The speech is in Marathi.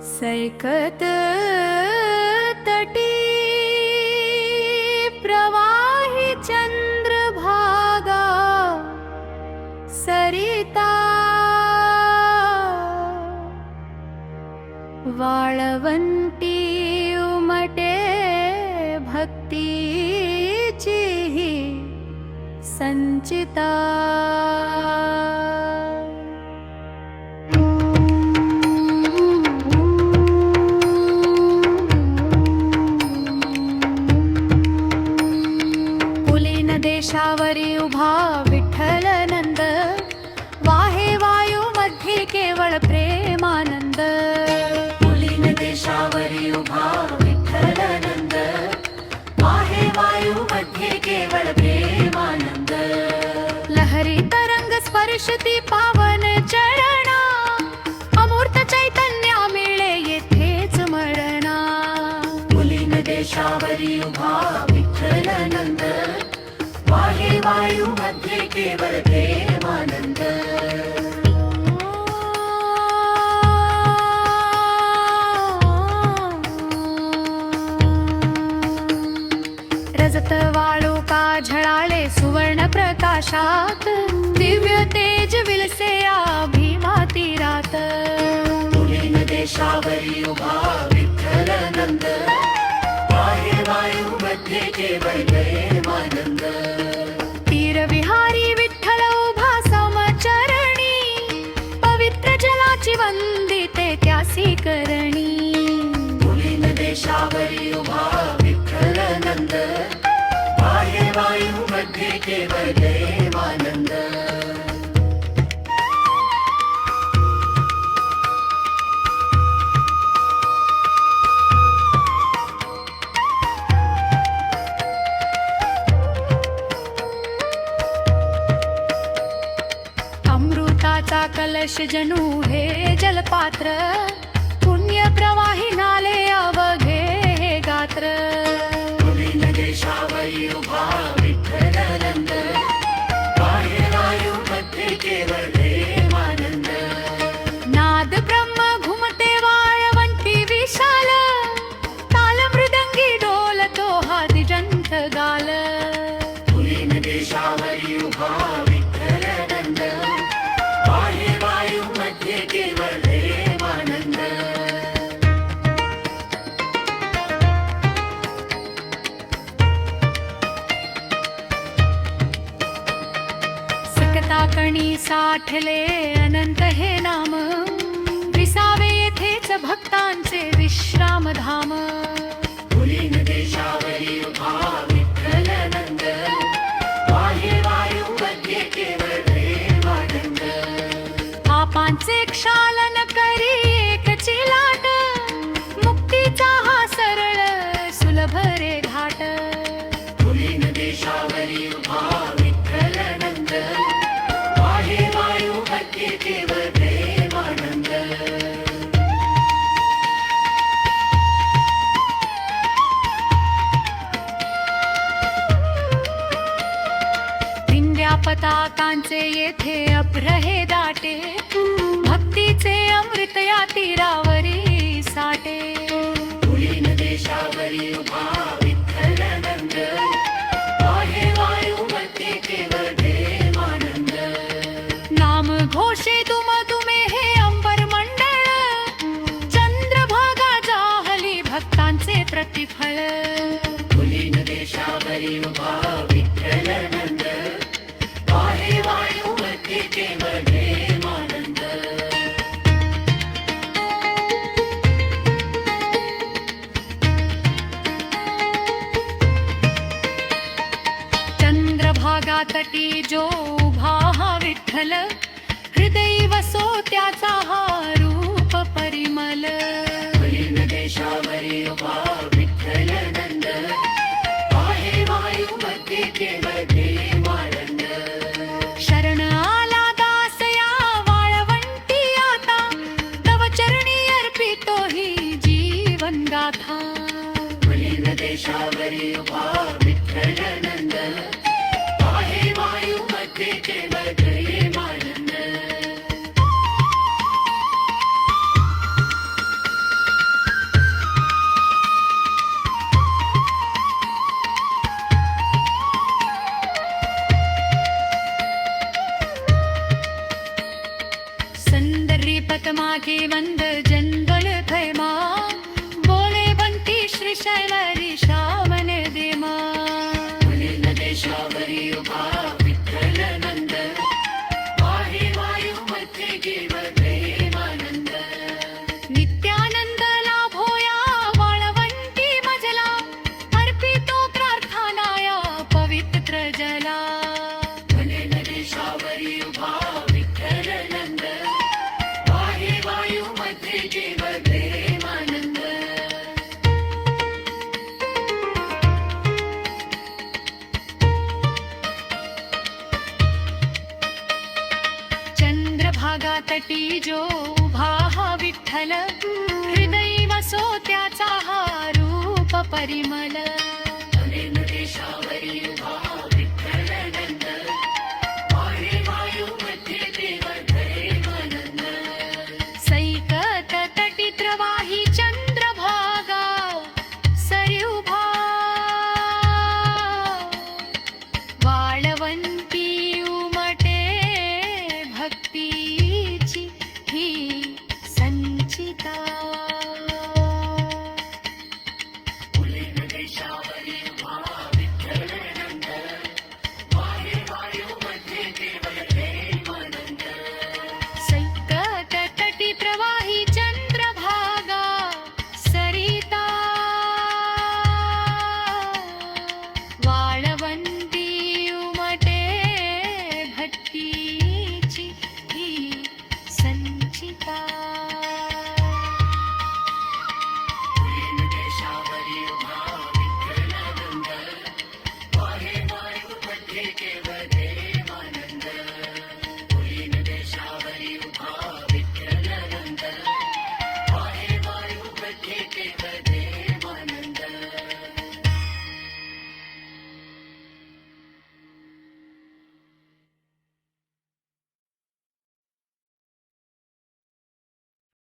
सैकत तटी प्रवाही चंद्रभागा सरिता वाळवंटी उमटे भक्तीची संचिता। देशावरी उभा विठ्ठल नंद वाहे वायू मध्ये केवळ प्रेमानंद। पुलीन देशावरी उभा विठ्ठल नंद वाहे वायू मध्ये केवळ प्रेमानंद। लहरी तरंग स्पर्शती पावन चरणा अमूर्त चैतन्य मिळे येथेच मरणा। पुलीन देशावरी उभा विठ्ठल नंद वाहे वायू मध्ये केवळ प्रेमानंद। रजत वाळूका झळाळे सुवर्ण प्रकाशात दिव्य तेज विलसे या भीमा तीरात। पुलीन देशावरी उभा विठ्ठल नंद वाहे वायू मध्ये केवळ प्रेमानंद। विहारी विठ्ठल उभा समचरणी पवित्र जलाची वंदिते त्यासी करणी। पुलीन देशावरी उभा विठ्ठल नंद वाहे वायू मध्ये केवळ प्रेमानंद। अमृताचा कलश जणू हे जलपात्र पुण्य प्रवाही नाले अवघे हे गात्र। पुलीन देशावरी उभा विठ्ठल नंद वाहे वायू मध्ये केवळ प्रेमानंद। नाद ब्रह्म घुमते वाळवंटी विशाल ताल मृदंगी डोलतो हा दिजंत गाल। पुलीन देशावरी उभा विठ्ठल नंद वाहे वायू मध्ये केवळ प्रेमानंद। सकताकणी साठले अनंत हे नाम विसावे येथेच भक्तांचे विश्राम धाम। पुलीन देशावरी उभा विठ्ठल नंद वाहे वायू मध्ये केवळ प्रेमानंद। पापांचे क्षालन करी एक चिलाट मुक्तीचा हा सरळ सुलभ रे घाट। पुलीन देशावरी उभा विठ्ठल नंद वाहे वायू मध्ये केवळ प्रेमानंद। पताकांचे येथे अभ्रहे दाटे भक्तीचे अमृत या तीरावरी साठे। पुलीन देशावरी उभा विठ्ठल नंद वाहे वायू मध्ये केवळ प्रेमानंद। नाम घोषे तुम तुमे हे अंबर मंडळ चंद्रभागा जाहली भक्तांचे प्रतिफळ। पुलीन देशावरी उभा विठ्ठल नंद वाहे वायू मध्ये केवळ प्रेमानंद। चंद्रभागा तटी जो उभा हा विठ्ठल हृदयी वसो त्याचा हा रूप परिमल। पुलीन देशावरी उभा विठ्ठल नंद वाहे वायू मध्ये केवळ प्रेमानंद। शरण आला दास या वाळवंटी आता तव चरणी अर्पितो ही जीवन गाथा। पुलीन देशावरी उभा विठ्ठल नंद वाहे वायू मध्ये केवळ प्रेमानंद। श्रीपत मागे वंद जंगल थैमा बोले बंटी श्रीशैल श्रावण देमा मुलीन देशावरी उभा विठ्ठल नंद आहे वायुमध्ये केवळ प्रेमानंद नित्यानंद लाभोया वाळवंटी मजला अर्पितो प्रार्थनाया पवित्र जला मुलीन देशावरी उभा विठ्ठल नंद आहे वायुमध्ये केवळ प्रेमानंद चंद्रभागा तटी जो उभा हा विठ्ठल हृदय वसो त्याचा हा रूप परिमल मुलीन देशावरी उभा